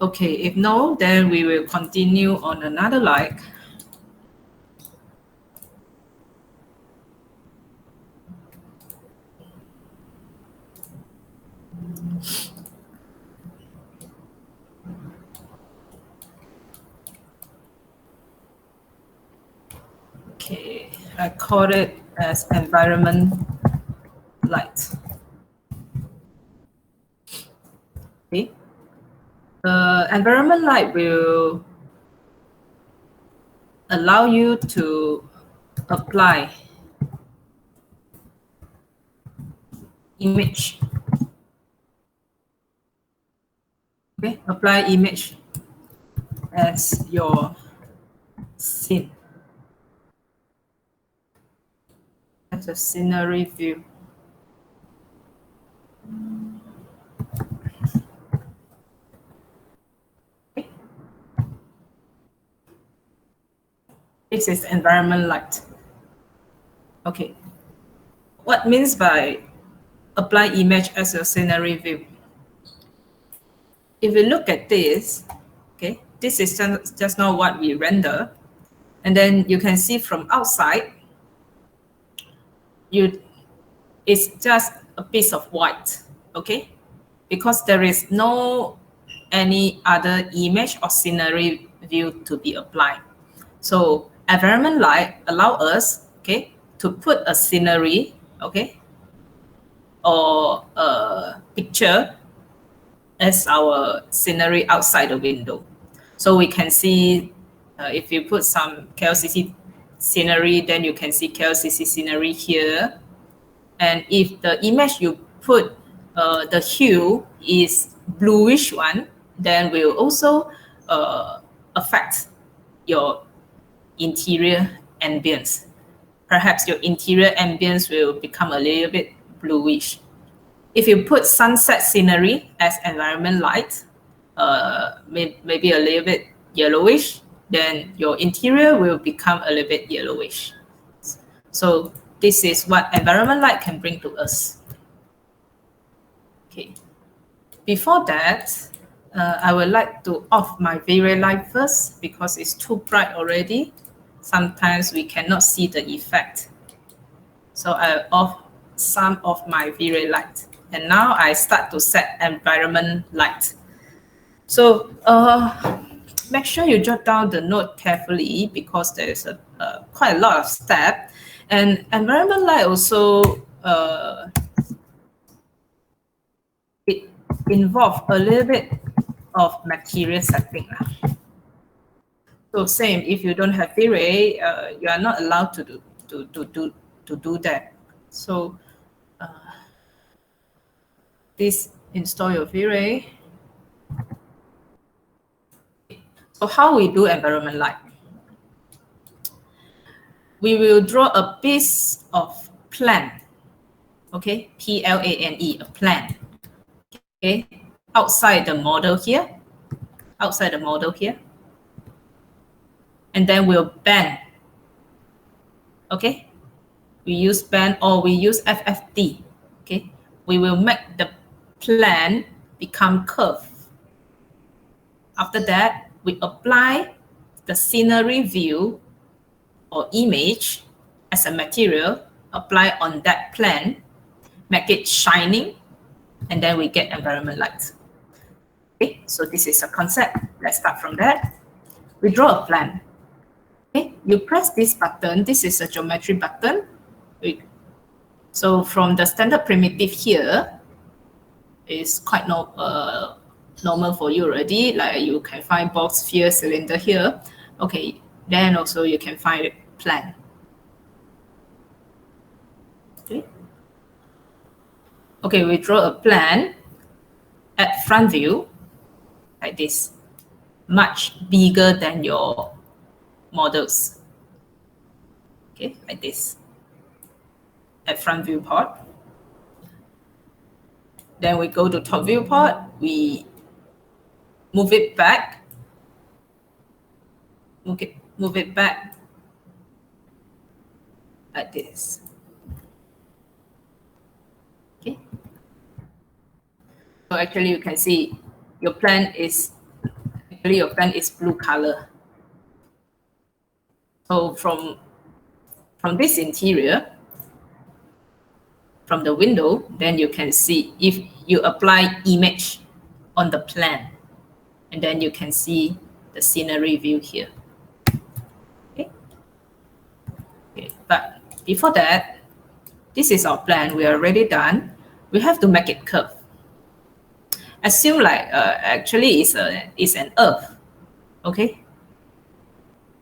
Okay, if no, then we will continue on another light. Okay, I call it as environment light. Okay. The environment light will allow you to apply image. Okay, apply image as your scene, as a scenery view. Okay. This is environment light. Okay. What means by apply image as a scenery view? If you look at this, okay, this is just now what we render. And then you can see from outside, it's just a piece of white, okay? Because there is no any other image or scenery view to be applied. So environment light allow us, okay, to put a scenery, okay, or a picture as our scenery outside the window. So we can see if you put some KLCC scenery, then you can see KLCC scenery here. And if the image you put, the hue is bluish one, then will also affect your interior ambience. Perhaps your interior ambience will become a little bit bluish. If you put sunset scenery as environment light, maybe a little bit yellowish, then your interior will become a little bit yellowish. So this is what environment light can bring to us. Okay. Before that, I would like to off my V-Ray light first because it's too bright already. Sometimes we cannot see the effect. So I off some of my V-Ray light. And now I start to set environment light. So make sure you jot down the note carefully because there is quite a lot of steps. And environment light also it involves a little bit of material setting. So same, if you don't have V-Ray, you are not allowed to do that. So this install your V-Ray. So how we do environment light? We will draw a piece of plan. Okay, P-L-A-N-E, a plan. Okay, outside the model here. Outside the model here. And then we'll bend. Okay, we use bend or we use FFD. Okay, we will make the plan become curved. After that, we apply the scenery view or image as a material, apply on that plan, make it shining, and then we get environment light. Okay, so this is a concept. Let's start from that. We draw a plan. Okay, you press this button. This is a geometry button. So from the standard primitive here, is quite normal for you already. Like you can find box, sphere, cylinder here. Okay, then also you can find plan. Okay, we draw a plan at front view like this, much bigger than your models. Okay, like this at front viewport. Then we go to top viewport, we move it back. Okay, move it back like this. Okay. So actually you can see your plan is your plan is blue color. So from this interior, from the window, then you can see if you apply image on the plan, and then you can see the scenery view here. Okay. Okay. But before that, this is our plan. We are already done. We have to make it curve. Assume like actually it's an earth. Okay.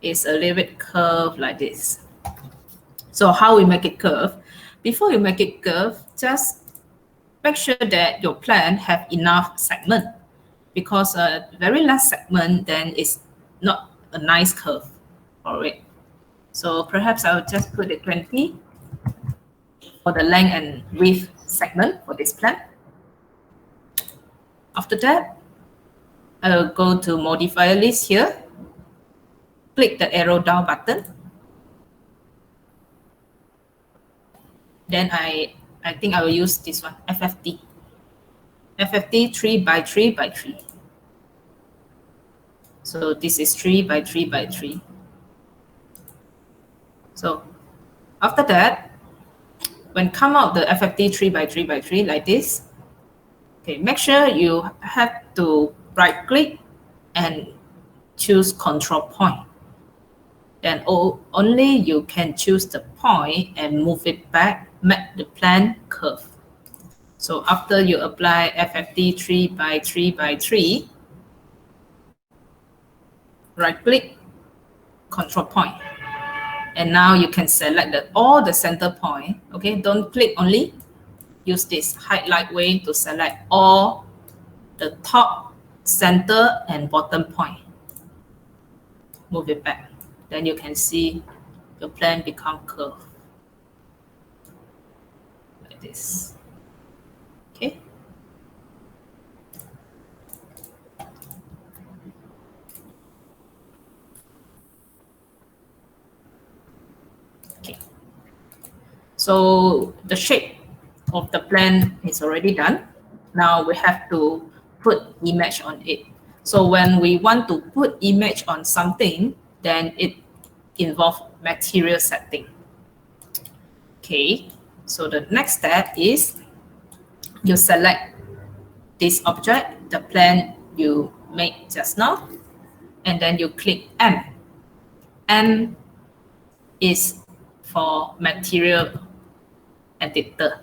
It's a little bit curved like this. So how we make it curve? Before you make it curve, just make sure that your plan have enough segment, because a very last segment then is not a nice curve for it. So perhaps I'll just put it 20 for the length and width segment for this plan. After that, I'll go to modifier list here, click the arrow down button. Then I think I will use this one, FFT. FFT 3 by 3 by 3. So this is 3 by 3 by 3. So after that, when come out the FFT 3 by 3 by 3 like this, okay, make sure you have to right click and choose control point. Then only you can choose the point and move it back, make the plan curve. So after you apply FFT 3 by 3 by 3, right click, control point. And now you can select all the center point. Okay, don't click only. Use this highlight way to select all the top, center, and bottom point. Move it back. Then you can see your plan become curved. Like this. Okay. Okay. So the shape of the plan is already done. Now we have to put image on it. So when we want to put image on something, then it involves material setting. Okay, so the next step is you select this object, the plan you made just now, and then you click M. M is for material editor.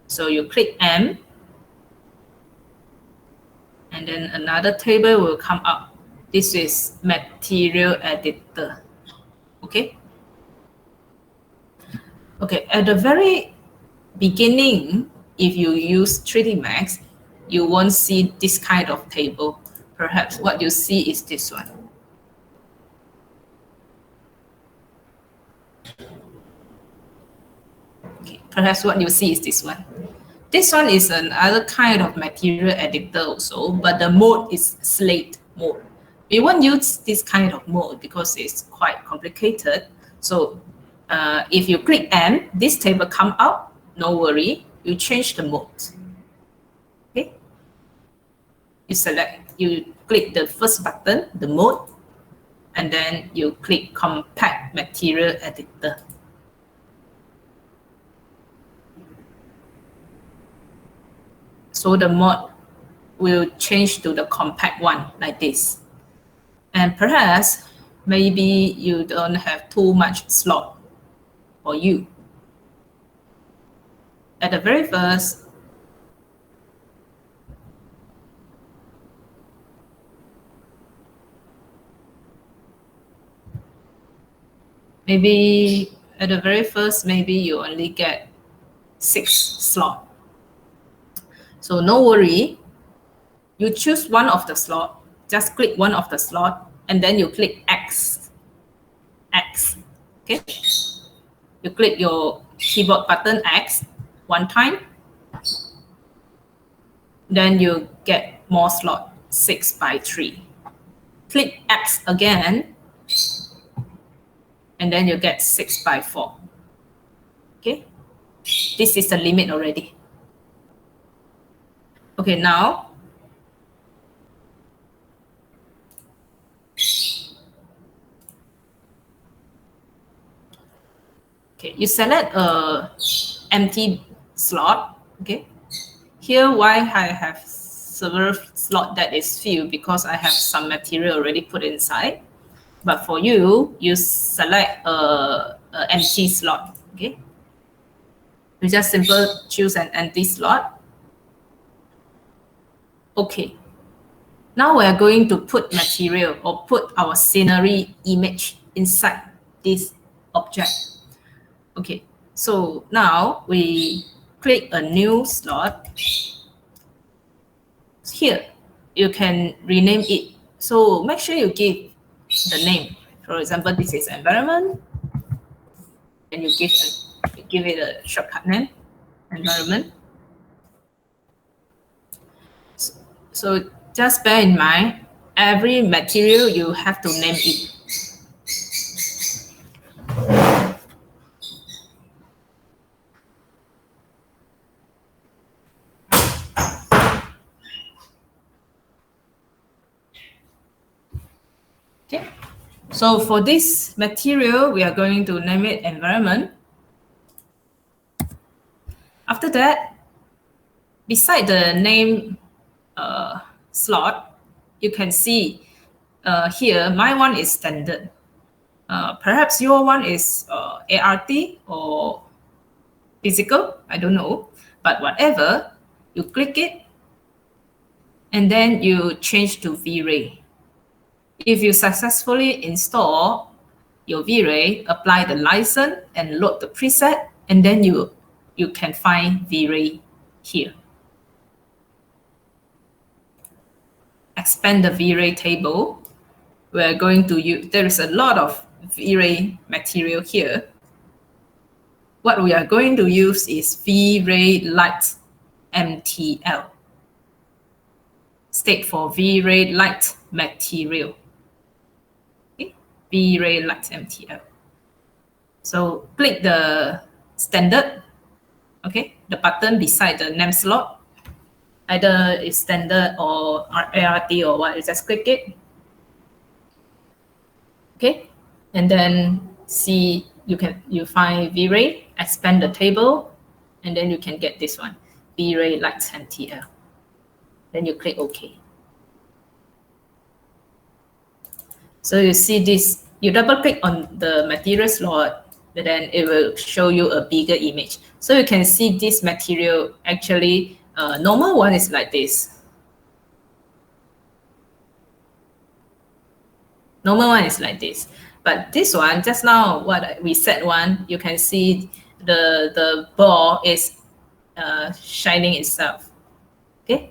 So you click M, and then another table will come up. This is material editor. Okay. Okay, at the very beginning, if you use 3D Max, you won't see this kind of table. Perhaps what you see is this one. Okay, perhaps what you see is this one. This one is another kind of material editor also, but the mode is slate mode. We won't use this kind of mode because it's quite complicated. So if you click M, this table come out, no worry, you change the mode. Okay. You click the first button, the mode, and then you click compact material editor. So the mode will change to the compact one like this. And perhaps maybe you don't have too much slot for you. At the very first, maybe you only get 6 slots. So no worry, you choose one of the slot, just click one of the slot, and then you click X. Okay? You click your keyboard button X one time, then you get more slot, 6 by 3. Click X again, and then you get 6 by 4. Okay? This is the limit already. Okay, now Okay, you select a empty slot. Okay, here why I have several slot that is filled because I have some material already put inside. But for you, you select a empty slot. Okay, you just simply choose an empty slot. Okay, now we are going to put material or put our scenery image inside this object. Okay, so now we click a new slot. Here, you can rename it. So make sure you give the name. For example, this is environment, and you give it a shortcut name, environment. So just bear in mind, every material you have to name it. Okay. So for this material, we are going to name it environment. After that, beside the name slot, you can see here, my one is standard. Perhaps your one is ART or physical, I don't know. But whatever, you click it, and then you change to V-Ray. If you successfully install your V-Ray, apply the license and load the preset, and then you can find V-Ray here. Expand the V-Ray table. We're going to use, there is a lot of V-Ray material here. What we are going to use is V-Ray Light MTL. State for V-Ray Light material. Okay. V-Ray Light MTL. So click the standard, okay, the button beside the name slot. Either it's standard or ART or what, you just click it. Okay, and then see, you find V-Ray, expand the table, and then you can get this one, V-Ray Light MTL. Then you click OK. So you see this, you double click on the material slot, but then it will show you a bigger image. So you can see this material actually, normal one is like this. Normal one is like this. But this one, just now, what we set one, you can see the ball is shining itself. Okay?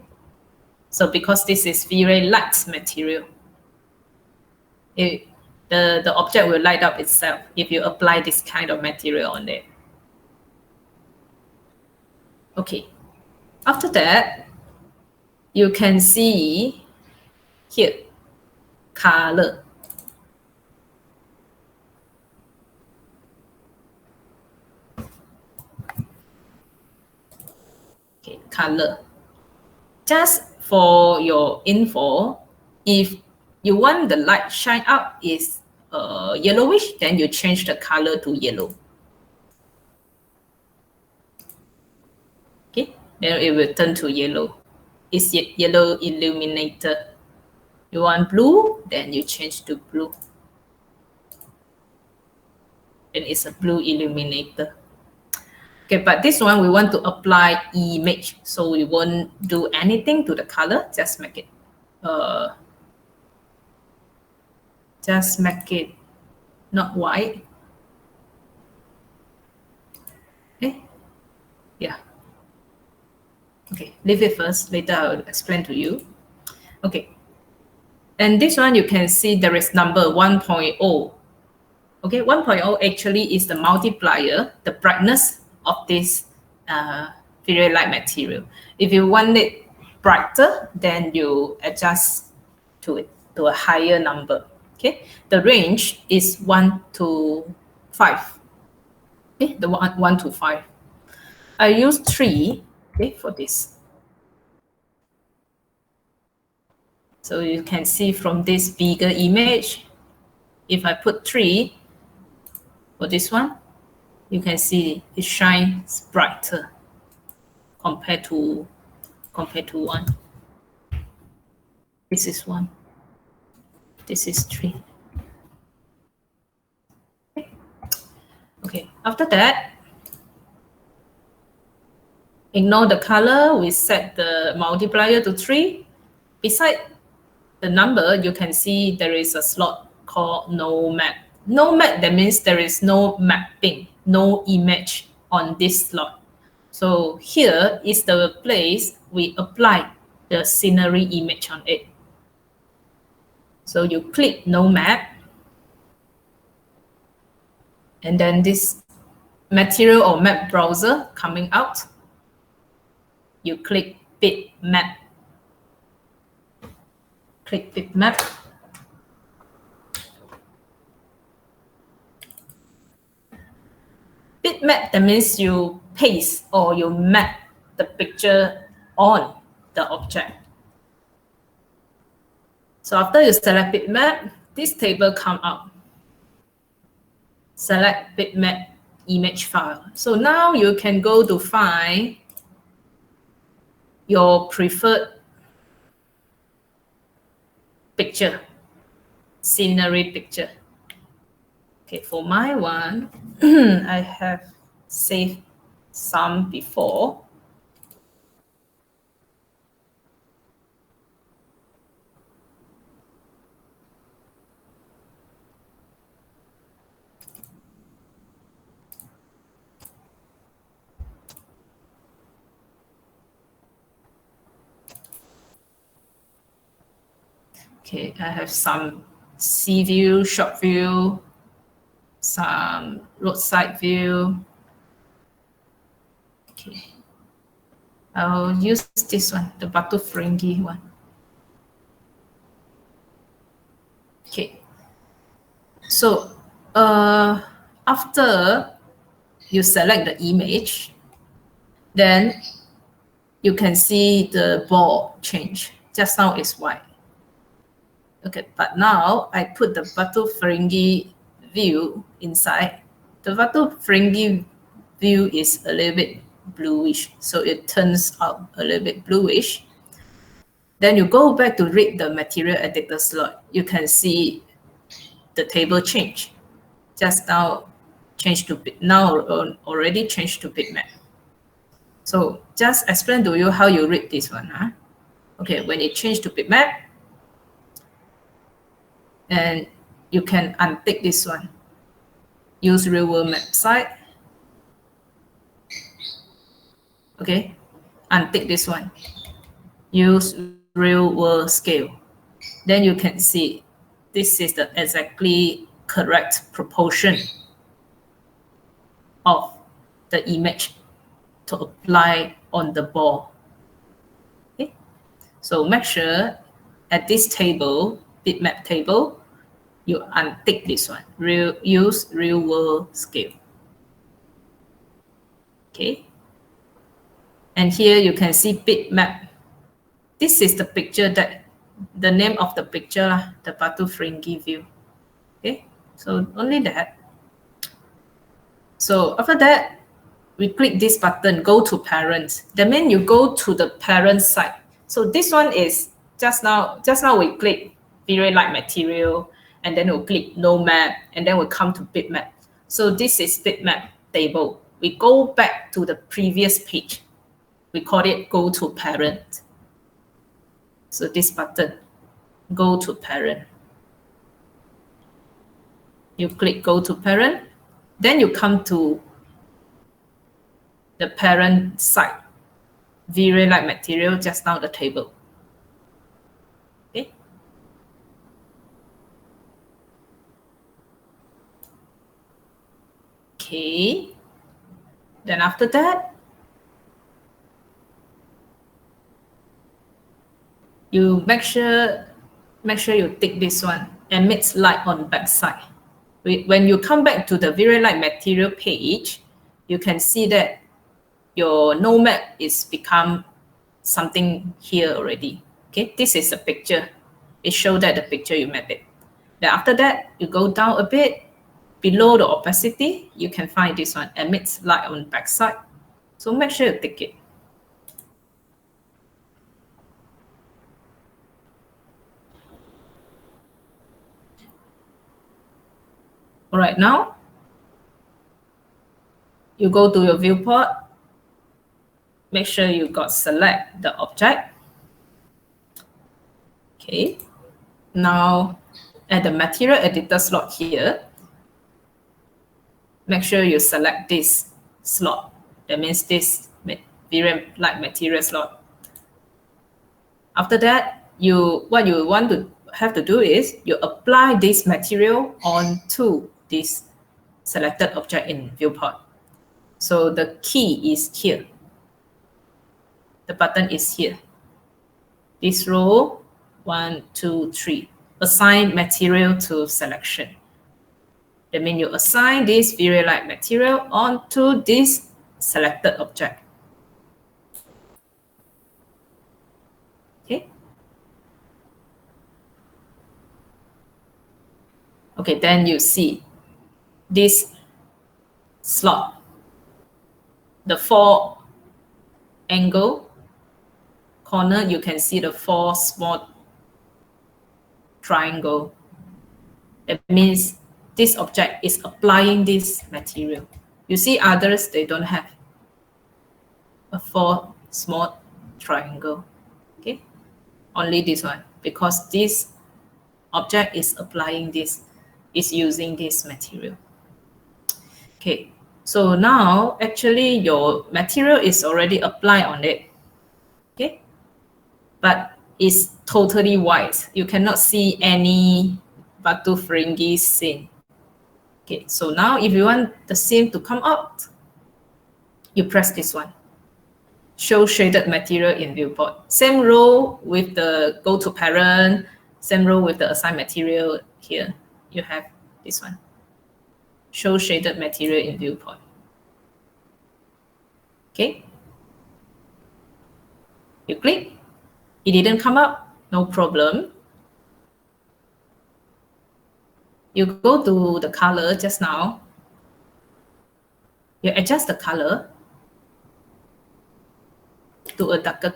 So because this is V-Ray light material, the object will light up itself if you apply this kind of material on there. Okay. After that, you can see here, color. Okay, color. Just for your info, if you want the light shine up is yellowish, then you change the color to yellow. Okay, then it will turn to yellow. It's yellow illuminator. You want blue, then you change to blue. Then it's a blue illuminator. Okay, but this one we want to apply image, so we won't do anything to the color. Just make it not white. Okay, yeah. Okay, leave it first. Later I'll explain to you. Okay, and this one you can see there is number 1.0. Okay, 1.0 actually is the multiplier, the brightness of this V-Ray light material. If you want it brighter, then you adjust to it to a higher number. Okay, the range is 1 to 5. Okay, the 1 to 5. I use 3, okay, for this. So you can see from this bigger image, if I put 3 for this one, you can see it shines brighter compared to one. This is 1. This is 3. Okay, after that, ignore the color. We set the multiplier to 3. Beside the number, you can see there is a slot called no map. No map, that means there is no mapping, no image on this slot. So here is the place we apply the scenery image on it. So you click no map, and then this material or map browser coming out. You click bitmap. Click bitmap. Bitmap, that means you paste or you map the picture on the object. So after you select bitmap, this table come up. Select bitmap image file. So now you can go to find your preferred picture, scenery picture. Okay, for my one, I have saved some before. Okay, I have some sea view, short view, some roadside view. Okay, I'll use this one, the Batu Ferringhi one. Okay, so after you select the image, then you can see the ball change. Just now it's white. Okay, but now I put the Batu Ferringhi view inside. The Batu Ferringhi view is a little bit bluish, so it turns out a little bit bluish. Then you go back to read the material editor slot. You can see the table change. Just now changed to already changed to bitmap. So just explain to you how you read this one. Huh? Okay, when it changed to bitmap, and you can untick this one. Use real world map site. Okay, untick this one. Use real world scale. Then you can see this is the exactly correct proportion of the image to apply on the ball. Okay, so make sure at this table, bitmap table, you untick this one. Use real world scale. Okay, and here you can see bitmap. This is the picture that the name of the picture, the Batu Ferringhi view. Okay, so only that. So after that, we click this button, go to parents. That means you go to the parent site. So this one is just now we click very light material, and then we'll click no map, and then we'll come to bitmap. So this is bitmap table. We go back to the previous page. We call it go to parent. So this button, go to parent. You click go to parent, then you come to the parent site. Very light material, just now the table. Okay. Okay. Then after that, you make sure you tick this one, emits light on backside. When you come back to the very light material page, you can see that your no map is become something here already. Okay, this is a picture. It shows that the picture you map it. Then after that, you go down a bit below the opacity, you can find this one, emits light on backside. So make sure you tick it. All right, now you go to your viewport. Make sure you got select the object. Okay. Now at the material editor slot here, make sure you select this slot. That means this VRAM light material slot. After that, what you want to have to do is you apply this material onto this selected object in viewport. So the key is here. The button is here. This row, 1, 2, 3. Assign material to selection. That means you assign this very light material onto this selected object. Okay. Okay, then you see this slot, the 4 angle corner, you can see the 4 small triangle. That means this object is applying this material. You see others, they don't have a 4 small triangle. Okay, only this one, because this object is applying this, is using this material. Okay, so now actually your material is already applied on it. Okay, but it's totally white. You cannot see any batu fringy scene. Okay, so now if you want the scene to come out, you press this one. Show shaded material in viewport. Same row with the go to parent, same row with the assigned material here. You have this one. Show shaded material in viewport. Okay. You click. It didn't come up, no problem. You go to the color just now. You adjust the color to a darker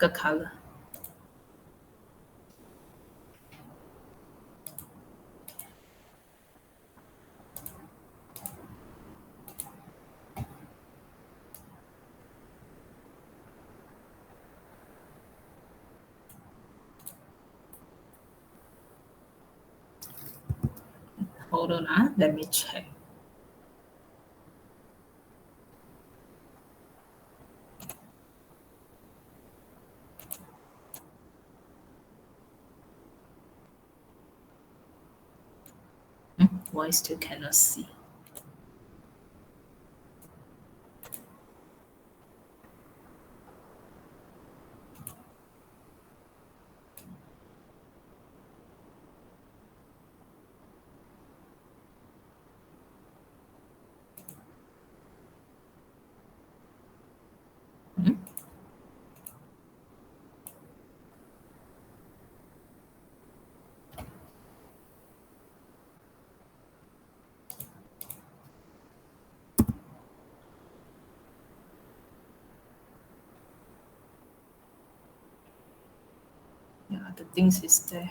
color. Hold on, let me check. Why still cannot see? Yeah, the things is there.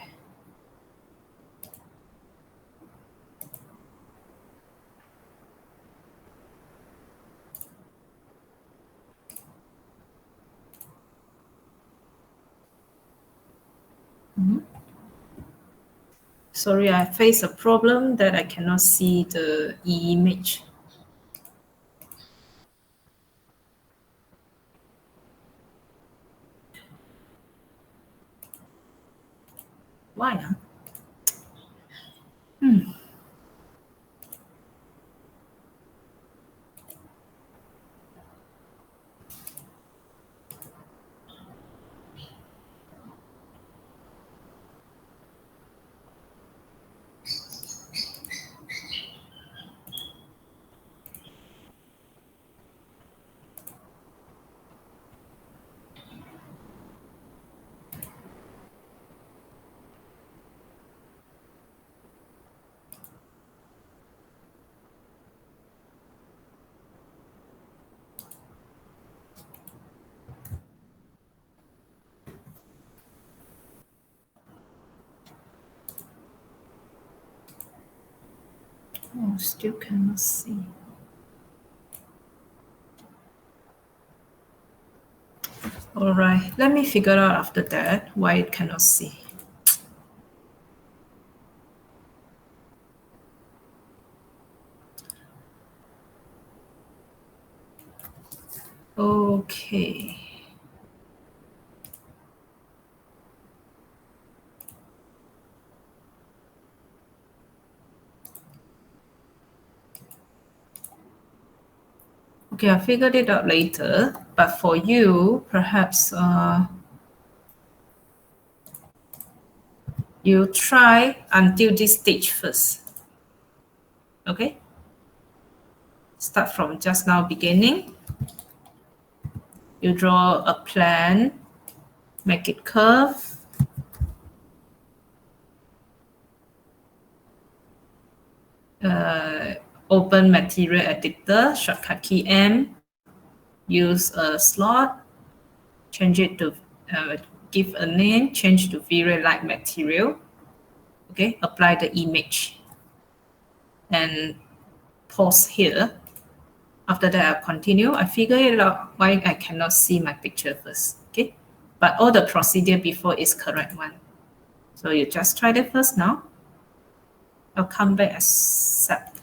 Sorry, I face a problem that I cannot see the image. Why? Oh, still cannot see. All right, let me figure out after that why it cannot see. Okay. Okay, I figured it out later, but for you, perhaps you try until this stage first. Okay? Start from just now beginning. You draw a plan, make it curve. Open material editor, shortcut key M, use a slot, change it to give a name, change to very light material. Okay, apply the image and pause here. After that, I'll continue. I figure it out why I cannot see my picture first. Okay, but all the procedure before is correct one. So you just try that first now. I'll come back accept.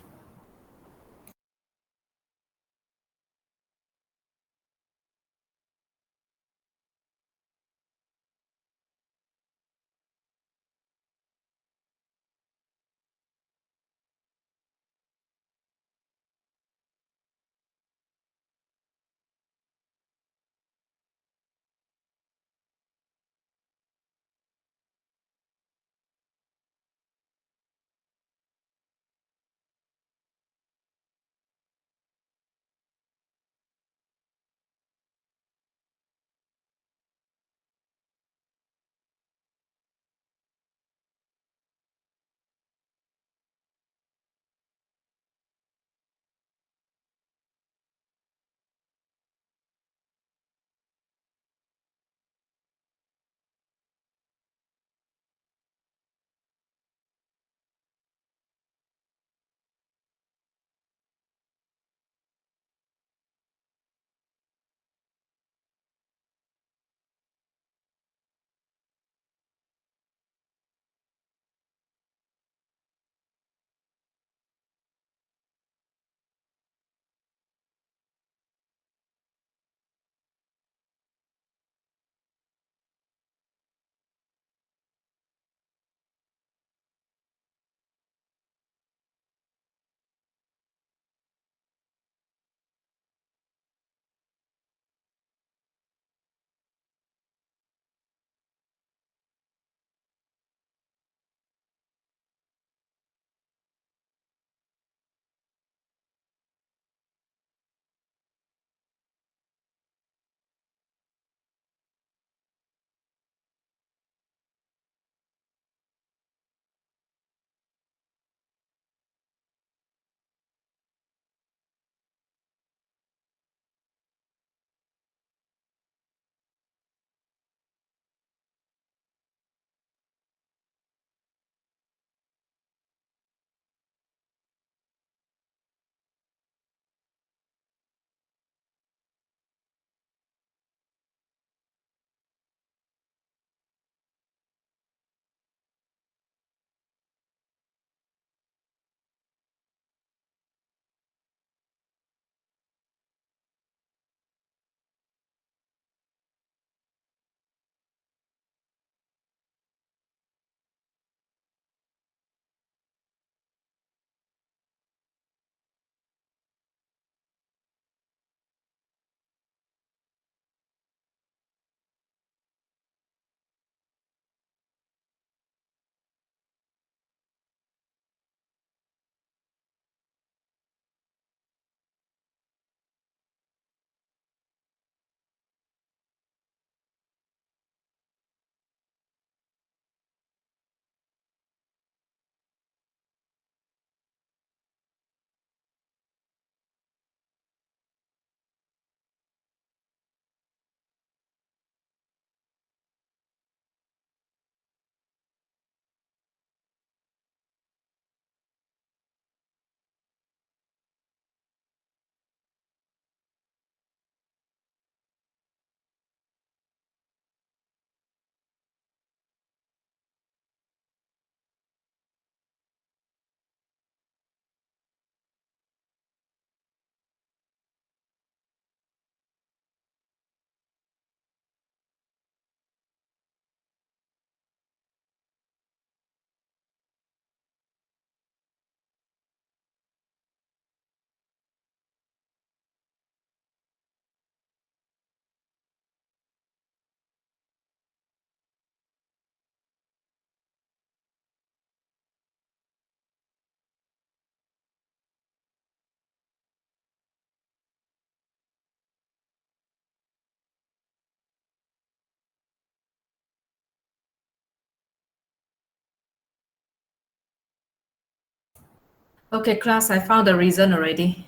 Okay, class, I found the reason already.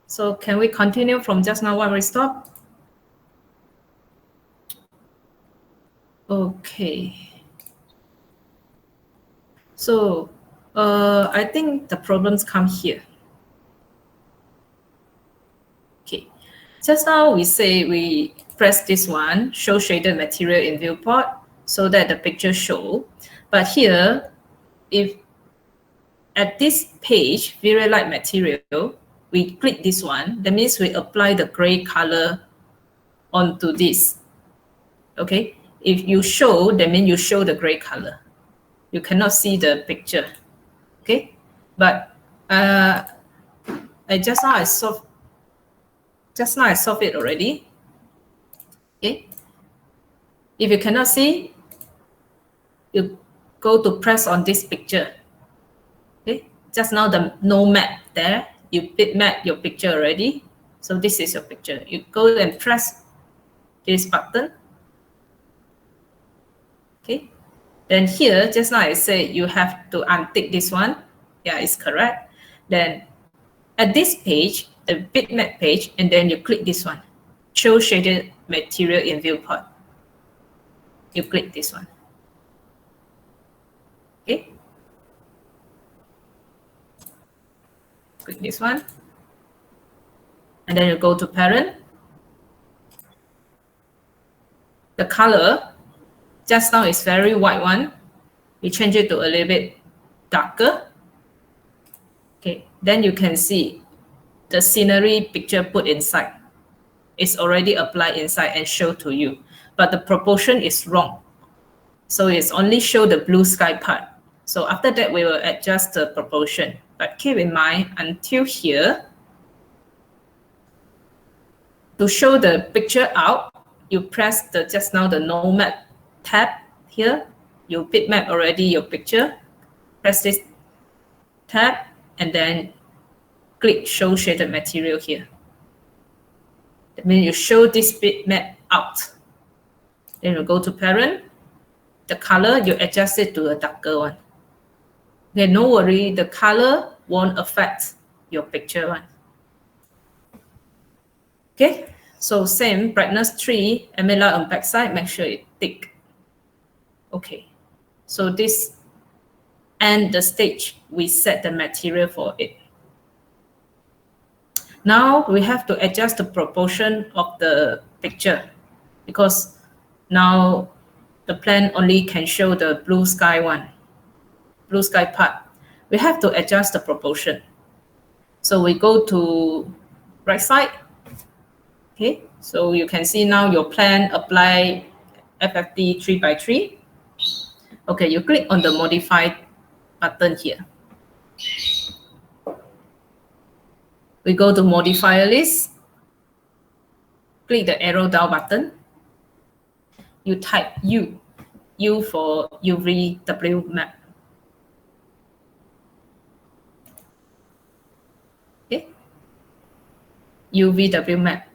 So can we continue from just now where we stopped? Okay. So I think the problems come here. Okay. Just now we say we press this one, show shaded material in viewport, so that the picture show. But here, if at this page, very light material, we click this one, that means we apply the gray color onto this. Okay. If you show, that means you show the gray color. You cannot see the picture. Okay. But just now I solved it already. Okay. If you cannot see, you go to press on this picture. Okay. Just now the no map there, you bitmap your picture already. So this is your picture. You go and press this button. Okay. Then here, just now I said you have to untick this one. Yeah, it's correct. Then at this page, the bitmap page, and then you click this one. Show shaded material in viewport. You click this one. Okay. Click this one. And then you go to parent. The color, just now is very white one. We change it to a little bit darker. Okay. Then you can see the scenery picture put inside. It's already applied inside and show to you. But the proportion is wrong. So it's only show the blue sky part. So after that, we will adjust the proportion. But keep in mind, until here, to show the picture out, you press the just now the no map tab here. You bitmap already your picture. Press this tab and then click show shaded material here. That means you show this bitmap out. Then you go to parent. The color, you adjust it to a darker one. Okay, no worry, the color won't affect your picture one. Okay, so same, brightness 3, ambient light on backside, make sure it thick. Okay, so this and the stage, we set the material for it. Now we have to adjust the proportion of the picture because now the plan only can show the blue sky one, blue sky part. We have to adjust the proportion. So we go to right side. Okay, so you can see now your plan apply FFD 3x3. Okay, you click on the modify button here. We go to modifier list. Click the arrow down button. You type U for UVW map. Okay, UVW map.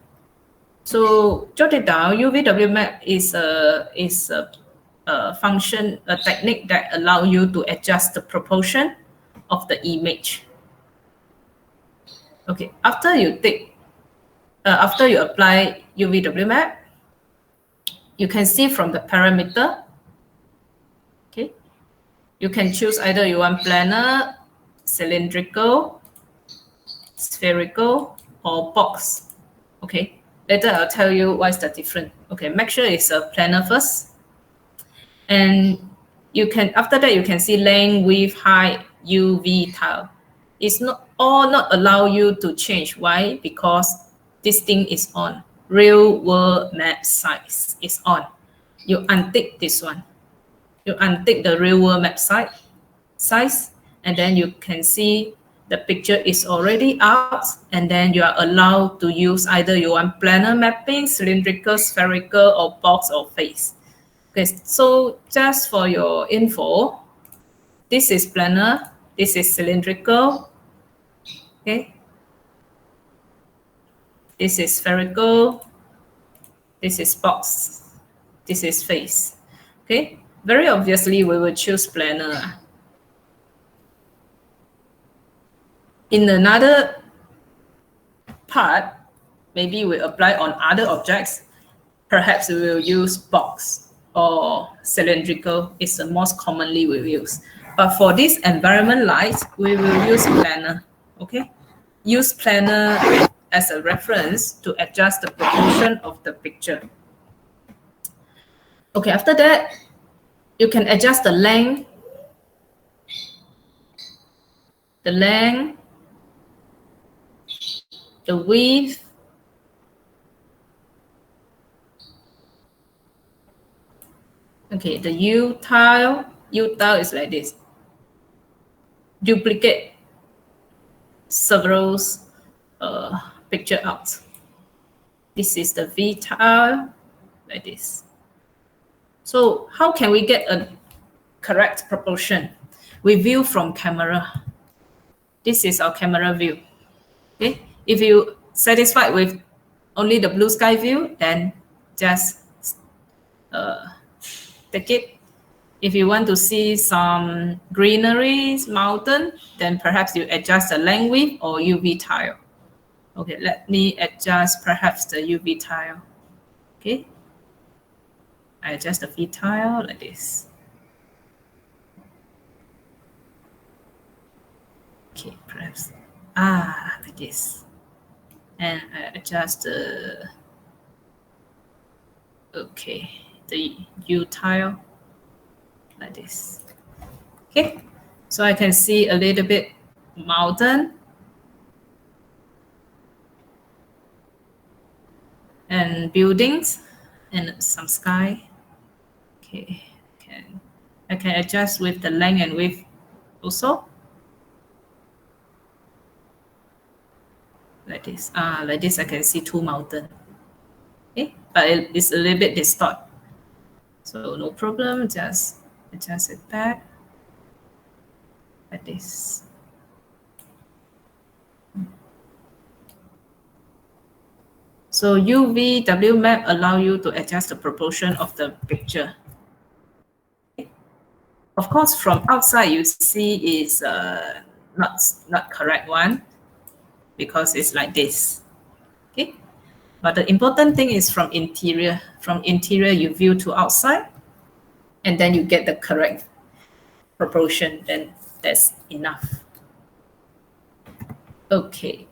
So jot it down. UVW map is a function, a technique that allow you to adjust the proportion of the image. Okay, after you apply UVW map, you can see from the parameter. Okay, you can choose either you want planar, cylindrical, spherical, or box. Okay, later I'll tell you what's the difference. Okay, make sure it's a planar first. And you can, after that, you can see length, width, height, UV tile. It's not allow you to change. Why? Because this thing is on. Real world map size is on. You untick this one. You untick the real world map size, and then you can see the picture is already out, and then you are allowed to use either you want planar mapping, cylindrical, spherical, or box or face. Okay, so just for your info, this is planar, this is cylindrical, okay, this is spherical, this is box, this is face. Okay, very obviously we will choose planar. In another part, maybe we apply on other objects. Perhaps we will use box or cylindrical is the most commonly we use. But for this environment light, we will use planner, okay? Use planner as a reference to adjust the proportion of the picture. Okay, after that, you can adjust the length, the width, okay, the U tile is like this. Duplicate several picture out. This is the V tile, like this. So how can we get a correct proportion? We view from camera. This is our camera view. Okay, if you satisfied with only the blue sky view, then just take it. If you want to see some greenery, mountain, then perhaps you adjust the length width or UV tile. Okay, let me adjust perhaps the UV tile. Okay, I adjust the V tile like this. Okay, perhaps like this, and I adjust the the U tile like this. Okay, so I can see a little bit mountain and buildings and some sky. Okay, I can adjust with the length and width also. Like this. Like this I can see two mountains. Okay, but it's a little bit distorted. So no problem, just adjust it back like this. So UVW map allow you to adjust the proportion of the picture. Of course, from outside you see is not correct one because it's like this. Okay, but the important thing is from interior. From interior you view to outside, and then you get the correct proportion. Then that's enough. Okay.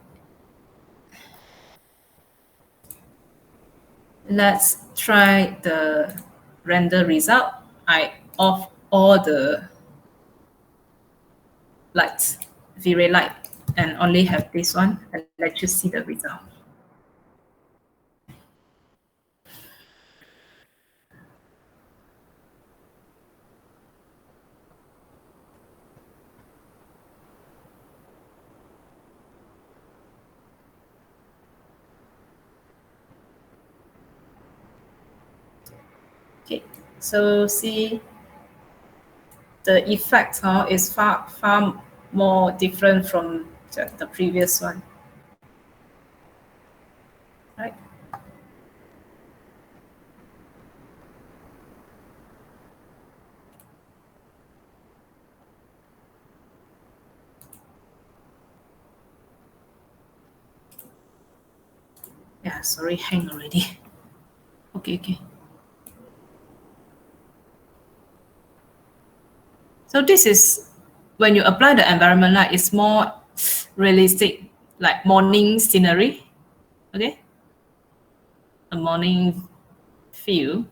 Let's try the render result. I off all the lights, V-Ray light, and only have this one, and let you see the result. Okay, so see the effect is far more different from the previous one, right? Yeah, sorry, hang already. Okay. So this is when you apply the environment light, it's more realistic, like morning scenery. Okay, a morning view.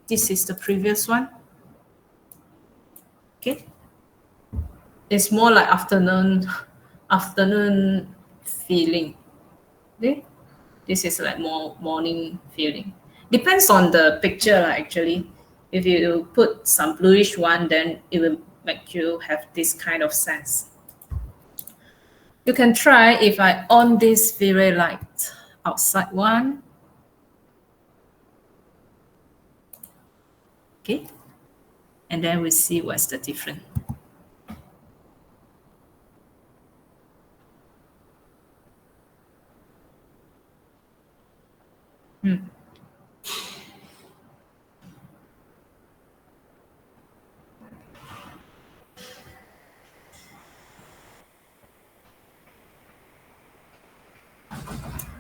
This is the previous one. Okay, it's more like afternoon feeling. Okay, this is like more morning feeling. Depends on the picture actually. If you put some bluish one, then it will make you have this kind of sense. You can try if I on this V-Ray light outside one. Okay. And then we see what's the difference.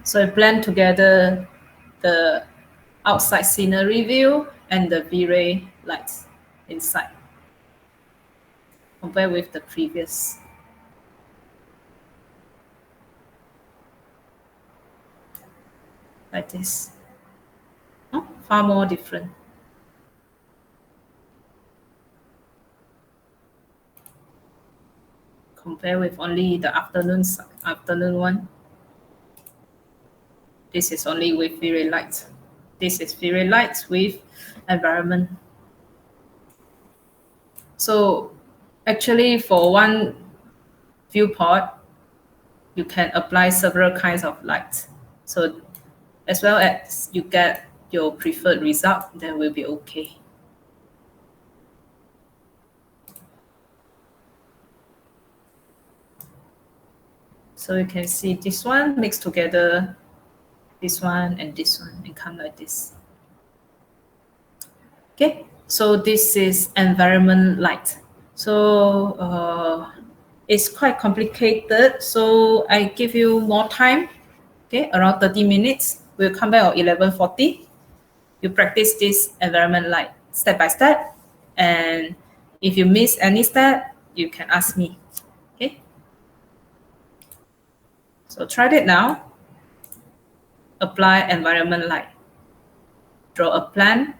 So I blend together the outside scenery view and the V-Ray lights inside. Compare with the previous. Like this. Oh, far more different. Compare with only the afternoon one. This is only with V-Ray light. This is V-Ray light with environment. So actually for one viewport, you can apply several kinds of lights. So as well as you get your preferred result, then will be okay. So you can see this one mixed together, this one and this one, and come like this. Okay, so this is environment light. So it's quite complicated. So I give you more time. Okay, around 30 minutes. We'll come back at 11:40. You practice this environment light step by step. And if you miss any step, you can ask me. Okay. So try it now. Apply environment light. Draw a plan.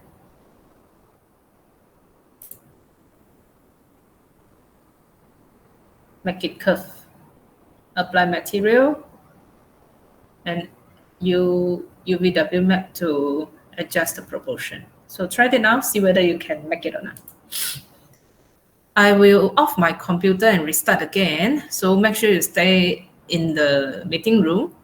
Make it curve. Apply material. And UVW map to adjust the proportion. So try it now, see whether you can make it or not. I will off my computer and restart again. So make sure you stay in the meeting room.